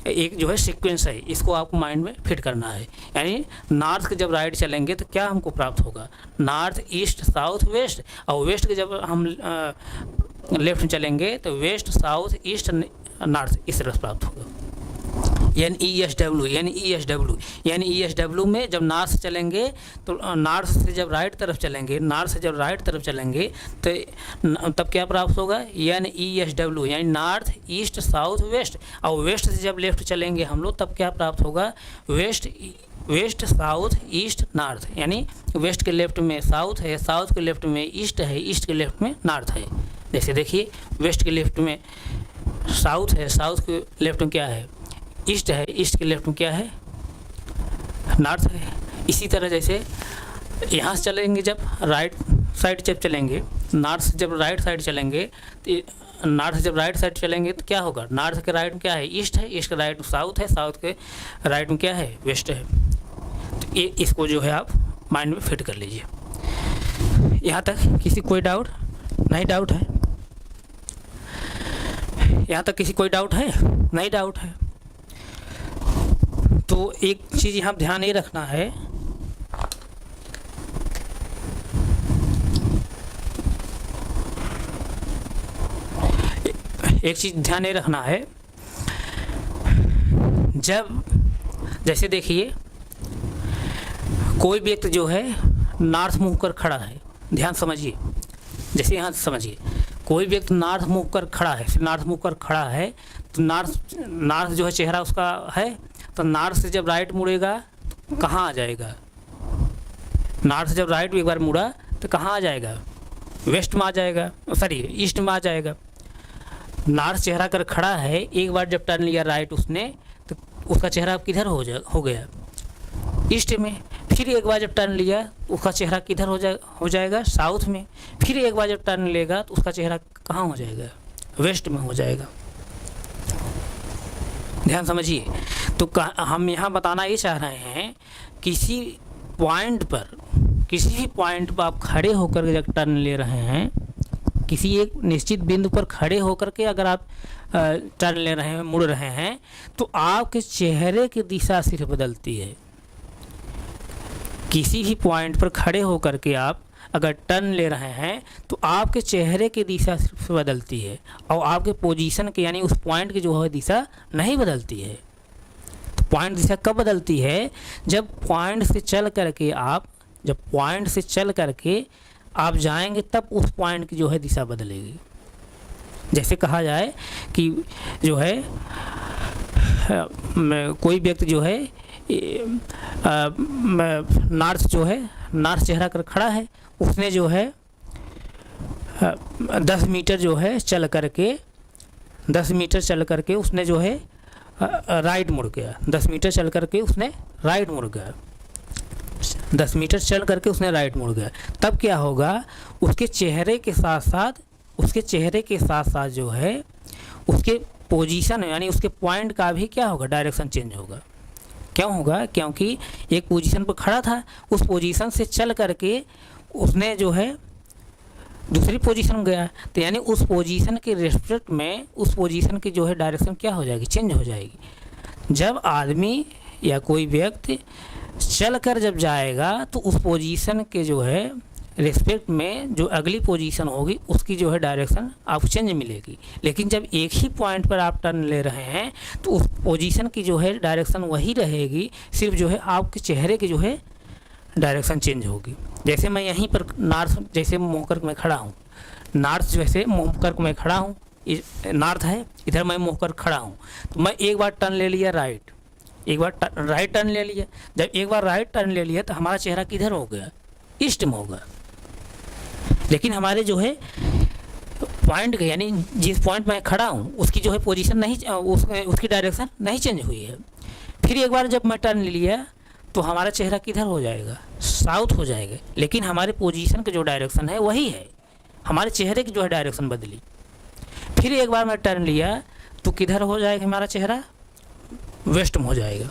एक जो है सीक्वेंस है, इसको आपको माइंड में फिट करना है। यानी नॉर्थ के जब राइट चलेंगे तो क्या हमको प्राप्त होगा? North, east, south, west. और वेस्ट के जब हम लेफ्ट में चलेंगे तो वेस्ट, साउथ, ईस्ट, नॉर्थ इस तरह से प्राप्त होगा। NESW में जब नॉर्थ से चलेंगे तो नॉर्थ से जब राइट तरफ चलेंगे, नॉर्थ से जब राइट तरफ चलेंगे तो तब क्या प्राप्त होगा? NESW यानी नॉर्थ, ईस्ट, साउथ, वेस्ट। और वेस्ट से जब लेफ्ट चलेंगे हम लोग तब क्या प्राप्त होगा? West, south, east, north. यानी वेस्ट के लेफ्ट में साउथ है, साउथ के लेफ्ट में ईस्ट है, ईस्ट के लेफ्ट में नॉर्थ है। जैसे देखिए, वेस्ट के लेफ्ट में साउथ है, साउथ के लेफ्ट में क्या है? ईस्ट है, ईस्ट के लेफ्ट में क्या है? नॉर्थ है। इसी तरह जैसे यहाँ से चलेंगे जब राइट साइड जब चलेंगे, नॉर्थ से जब राइट साइड चलेंगे, तो नॉर्थ से जब राइट साइड चलेंगे तो क्या होगा, नॉर्थ के राइट में क्या है, ईस्ट है, ईस्ट के राइट में साउथ है, साउथ के राइट में क्या है, वेस्ट है। तो ये इसको जो है आप माइंड में फिट कर लीजिए। यहाँ तक किसी कोई डाउट नहीं? डाउट है? यहाँ तक किसी कोई डाउट है? नहीं डाउट है? तो एक चीज़ यहाँ ध्यान ये रखना है, एक चीज़ ध्यान ये रखना है, जब जैसे देखिए कोई व्यक्ति जो है नॉर्थ मुँह कर खड़ा है, ध्यान समझिए, जैसे यहाँ समझिए, कोई व्यक्ति नॉर्थ मुँह कर खड़ा है, नॉर्थ मुँह कर खड़ा है, तो नॉर्थ जो है चेहरा उसका है, तो नॉर्थ से जब राइट मुड़ेगा तो कहाँ आ जाएगा, नॉर्थ से जब राइट एक बार मुड़ा तो कहाँ आ जाएगा, वेस्ट में आ जाएगा, सॉरी ईस्ट में आ जाएगा। नॉर्थ चेहरा कर खड़ा है, एक बार जब टर्न लिया राइट उसने, तो उसका चेहरा अब किधर हो गया, ईस्ट में। फिर एक बार जब टर्न लिया उसका चेहरा किधर हो जाएगा, साउथ में। फिर एक बार जब टर्न लेगा तो उसका चेहरा कहाँ हो जाएगा, वेस्ट में हो जाएगा। ध्यान समझिए। तो हम यहाँ बताना ये चाह रहे हैं, किसी पॉइंट पर, किसी भी पॉइंट पर आप खड़े होकर जब टर्न ले रहे हैं, किसी एक निश्चित बिंदु पर खड़े होकर के अगर आप टर्न ले रहे हैं, मुड़ रहे हैं, तो आपके चेहरे की दिशा सिर्फ बदलती है। किसी भी पॉइंट पर खड़े होकर के आप अगर टर्न ले रहे हैं तो आपके चेहरे की दिशा सिर्फ बदलती है, और आपके पोजीशन के यानी उस पॉइंट की जो है दिशा नहीं बदलती है। तो पॉइंट दिशा कब बदलती है, जब पॉइंट से चल करके आप जाएंगे तब उस पॉइंट की जो है दिशा बदलेगी। जैसे कहा जाए कि जो है कोई व्यक्ति जो है नॉर्थ जो है, नॉर्थ चेहरा कर खड़ा है, उसने जो है 10 मीटर जो है चल करके उसने जो है राइट मुड़ गया, 10 मीटर चल करके उसने राइट मुड़ गया, 10 मीटर चल करके उसने राइट मुड़ गया। तब क्या होगा, उसके चेहरे के साथ साथ जो है उसके पोजीशन यानी उसके पॉइंट का भी क्या होगा, डायरेक्शन चेंज होगा। क्यों होगा, क्योंकि एक पोजीशन पर खड़ा था, उस पोजीशन से चल करके उसने जो है दूसरी पोजीशन में गया, तो यानी उस पोजीशन के रिस्पेक्ट में उस पोजीशन की जो है डायरेक्शन क्या हो जाएगी, चेंज हो जाएगी। जब आदमी या कोई व्यक्ति चल कर जब जाएगा तो उस पोजीशन के जो है रिस्पेक्ट में जो अगली पोजीशन होगी उसकी जो है डायरेक्शन आपको चेंज मिलेगी। लेकिन जब एक ही पॉइंट पर आप टर्न ले रहे हैं तो उस पोजीशन की जो है डायरेक्शन वही रहेगी, सिर्फ जो है आपके चेहरे की जो है डायरेक्शन चेंज होगी। जैसे मैं यहीं पर नॉर्थ जैसे मुँह करके मैं खड़ा हूँ, नॉर्थ जैसे मुँह करके मैं खड़ा हूँ, नॉर्थ है, इधर मैं मुँह कर खड़ा हूँ, तो मैं एक बार टर्न ले लिया राइट, एक बार राइट टर्न ले लिया। जब एक बार राइट टर्न ले लिया तो हमारा चेहरा किधर हो गया, ईस्ट में होगा। लेकिन हमारे जो है पॉइंट के यानी जिस पॉइंट में खड़ा हूँ उसकी जो है पोजीशन नहीं, उसकी डायरेक्शन नहीं चेंज हुई है। फिर एक बार जब मैं टर्न ले लिया तो हमारा चेहरा किधर हो जाएगा, साउथ हो जाएगा। लेकिन हमारे पोजीशन का जो डायरेक्शन है वही है, हमारे चेहरे की जो है डायरेक्शन बदली। फिर एक बार मैं टर्न लिया तो किधर हो जाएगा हमारा चेहरा, वेस्ट में हो जाएगा।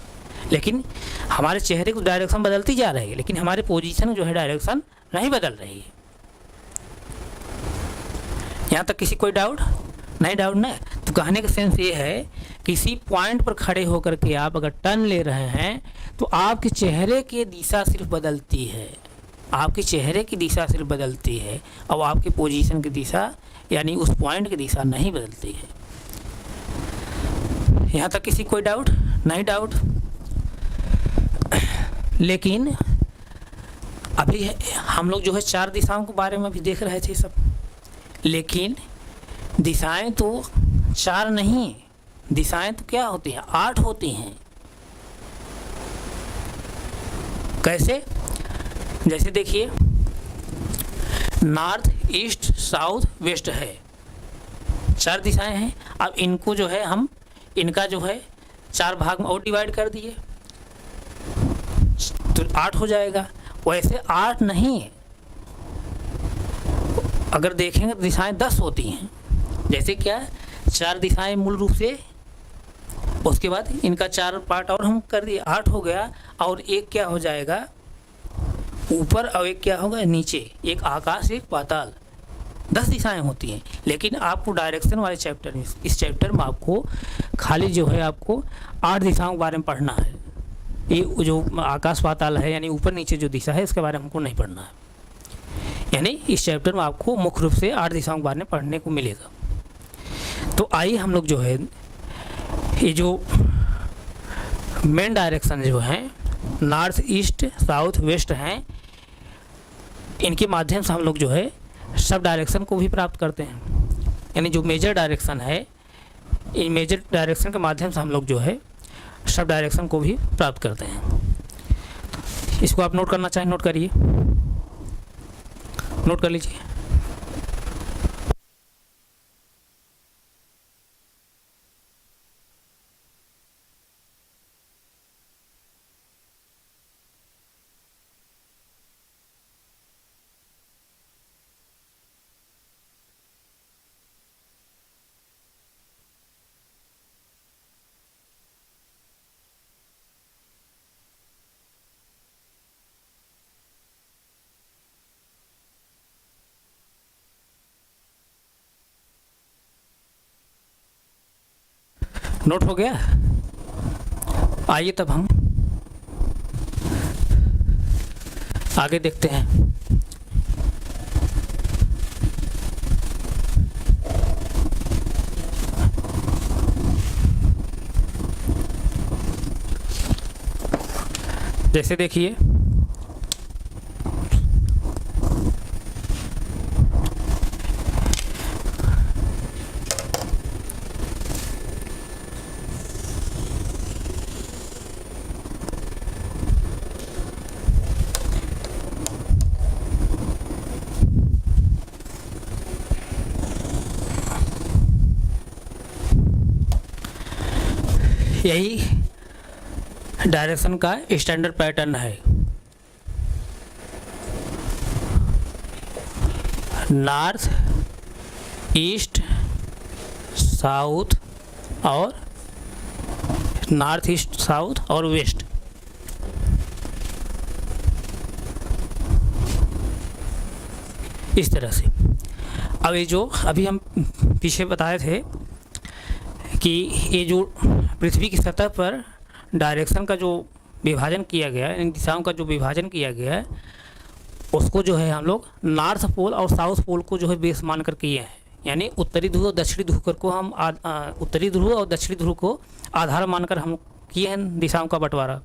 लेकिन हमारे चेहरे की डायरेक्शन बदलती जा रही है, लेकिन हमारे पोजीशन जो है डायरेक्शन नहीं बदल रही है। यहाँ तक किसी कोई डाउट नहीं? डाउट ना? तो कहने का सेंस ये है, किसी पॉइंट पर खड़े होकर के आप अगर टर्न ले रहे हैं तो आपके चेहरे की दिशा सिर्फ बदलती है, आपके चेहरे की दिशा सिर्फ बदलती है, और आपकी पोजीशन की दिशा यानी उस पॉइंट की दिशा नहीं बदलती है। यहाँ तक किसी कोई डाउट नहीं? डाउट। लेकिन अभी हम लोग जो है 4 दिशाओं के बारे में भी देख रहे थे सब, लेकिन दिशाएं तो 4 नहीं, दिशाएं तो क्या होती हैं, 8 होती हैं। कैसे? जैसे देखिए नॉर्थ, ईस्ट, साउथ, वेस्ट है, 4 दिशाएं हैं। अब इनको जो है हम इनका जो है 4 भाग में और डिवाइड कर दिए तो 8 हो जाएगा। वैसे 8 नहीं है, अगर देखेंगे तो दिशाएं 10 होती हैं। जैसे क्या, 4 दिशाएं मूल रूप से, उसके बाद इनका 4 पार्ट और हम कर दिए, 8 हो गया। और एक क्या हो जाएगा ऊपर, और एक क्या होगा नीचे, एक आकाश एक पाताल, 10 दिशाएं होती हैं। लेकिन आपको डायरेक्शन वाले चैप्टर में, इस चैप्टर में आपको खाली जो है आपको 8 दिशाओं के बारे में पढ़ना है। ये जो आकाश पाताल है यानी ऊपर नीचे जो दिशा है, इसके बारे में हमको नहीं पढ़ना है। यानी इस चैप्टर में आपको मुख्य रूप से 8 दिशाओं के बारे में पढ़ने को मिलेगा। तो आइए हम लोग जो है ये जो मेन डायरेक्शन जो है नॉर्थ ईस्ट साउथ वेस्ट हैं, इनके माध्यम से हम लोग जो है सब डायरेक्शन को भी प्राप्त करते हैं। यानी जो मेजर डायरेक्शन है, इन मेजर डायरेक्शन के माध्यम से हम लोग जो है सब डायरेक्शन को भी प्राप्त करते हैं। इसको आप नोट करना चाहें नोट करिए, नोट कर लीजिए। नोट हो गया। आइए तब हम आगे देखते हैं। जैसे देखिए यही डायरेक्शन का स्टैंडर्ड पैटर्न है। नॉर्थ ईस्ट साउथ और नॉर्थ ईस्ट साउथ और वेस्ट। इस तरह से अब ये जो अभी हम पीछे बताए थे कि ये जो पृथ्वी की सतह पर डायरेक्शन का जो विभाजन किया गया है, इन दिशाओं का जो विभाजन किया गया है, उसको जो है हम लोग नॉर्थ पोल और साउथ पोल को जो है बेस मान कर किए हैं। यानी उत्तरी ध्रुव और दक्षिणी ध्रुव को हम उत्तरी ध्रुव और दक्षिणी ध्रुव को आधार मानकर हम किए हैं दिशाओं का बंटवारा।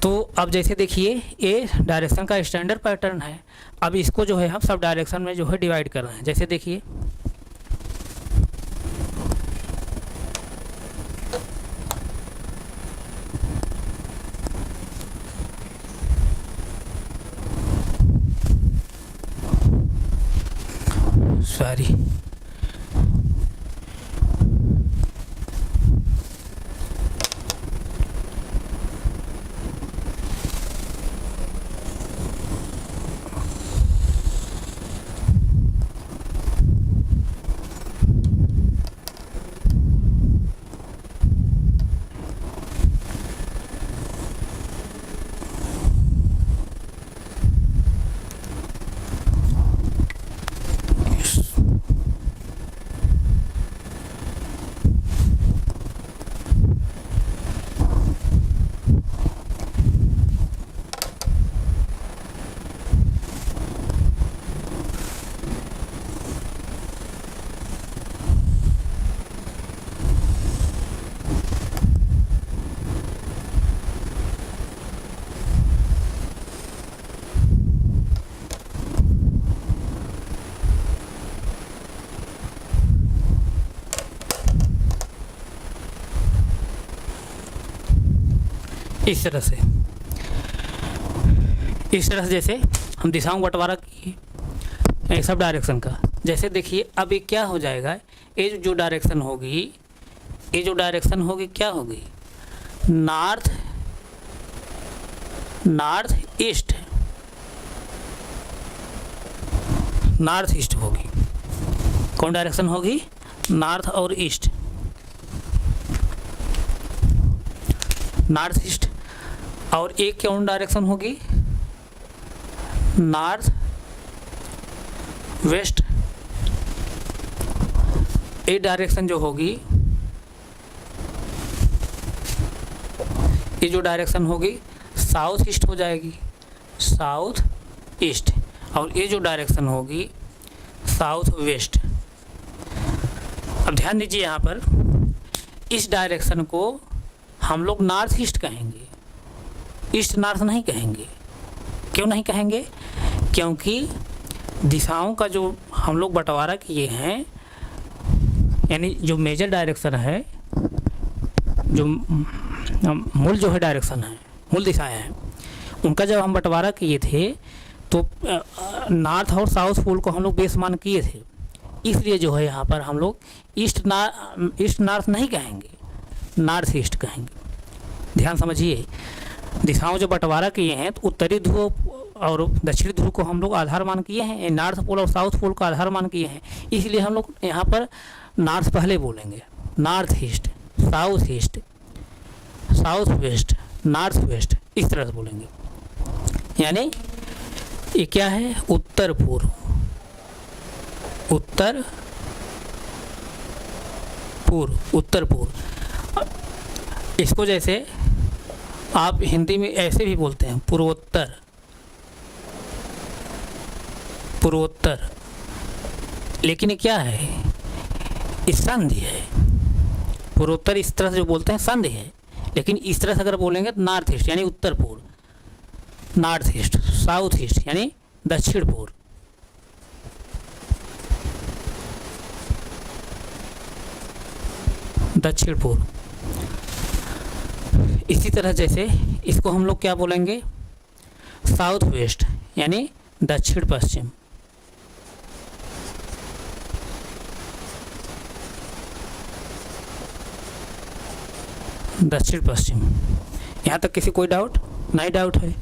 तो अब जैसे देखिए ये डायरेक्शन का स्टैंडर्ड पैटर्न है। अब इसको जो है हम सब डायरेक्शन में जो है डिवाइड कर रहे हैं। जैसे देखिए सॉरी इस तरह से जैसे हम दिशाओं बंटवारा किए सब डायरेक्शन का। जैसे देखिए अब ये क्या हो जाएगा, ये जो डायरेक्शन होगी, ये जो डायरेक्शन होगी क्या होगी, नॉर्थ ईस्ट नॉर्थ ईस्ट होगी। कौन डायरेक्शन होगी? नॉर्थ और ईस्ट, नॉर्थ ईस्ट। और एक कौन डायरेक्शन होगी? North west. एक डायरेक्शन जो होगी, ये जो डायरेक्शन होगी साउथ ईस्ट हो जाएगी, साउथ ईस्ट। और ये जो डायरेक्शन होगी साउथ वेस्ट। अब ध्यान दीजिए यहाँ पर, इस डायरेक्शन को हम लोग नॉर्थ ईस्ट कहेंगे, ईस्ट नॉर्थ नहीं कहेंगे। क्यों नहीं कहेंगे? क्योंकि दिशाओं का जो हम लोग बंटवारा किए हैं, यानी जो मेजर डायरेक्शन है, जो मूल जो है डायरेक्शन है, मूल दिशाएं हैं, उनका जब हम बंटवारा किए थे तो नॉर्थ और साउथ पोल को हम लोग बेस मान किए थे। इसलिए जो है यहाँ पर हम लोग ईस्ट नॉर्थ नहीं कहेंगे, नॉर्थ ईस्ट कहेंगे। ध्यान समझिए, दिशाओं जो बंटवारा किए हैं तो उत्तरी ध्रुव और दक्षिणी ध्रुव को हम लोग आधार मान किए हैं, नॉर्थ पोल और साउथ पोल को आधार मान किए हैं। इसलिए हम लोग यहाँ पर नॉर्थ पहले बोलेंगे, north east, south east, south waste, north west, इस तरह से बोलेंगे। यानी ये क्या है? उत्तर पूर्व, उत्तर पूर्व, उत्तर पूर्व। इसको जैसे आप हिंदी में ऐसे भी बोलते हैं, पूर्वोत्तर, पूर्वोत्तर। लेकिन ये क्या है? ये संधि है। पूर्वोत्तर इस तरह से जो बोलते हैं संधि है, लेकिन इस तरह से अगर बोलेंगे तो नॉर्थ ईस्ट यानी उत्तर पूर्व, नॉर्थ ईस्ट, साउथ ईस्ट यानी दक्षिण पूर्व। दक्षिण पूर्व। इसी तरह जैसे इसको हम लोग क्या बोलेंगे? साउथ वेस्ट यानी दक्षिण पश्चिम। दक्षिण पश्चिम। यहाँ तक किसी कोई डाउट? नहीं डाउट है?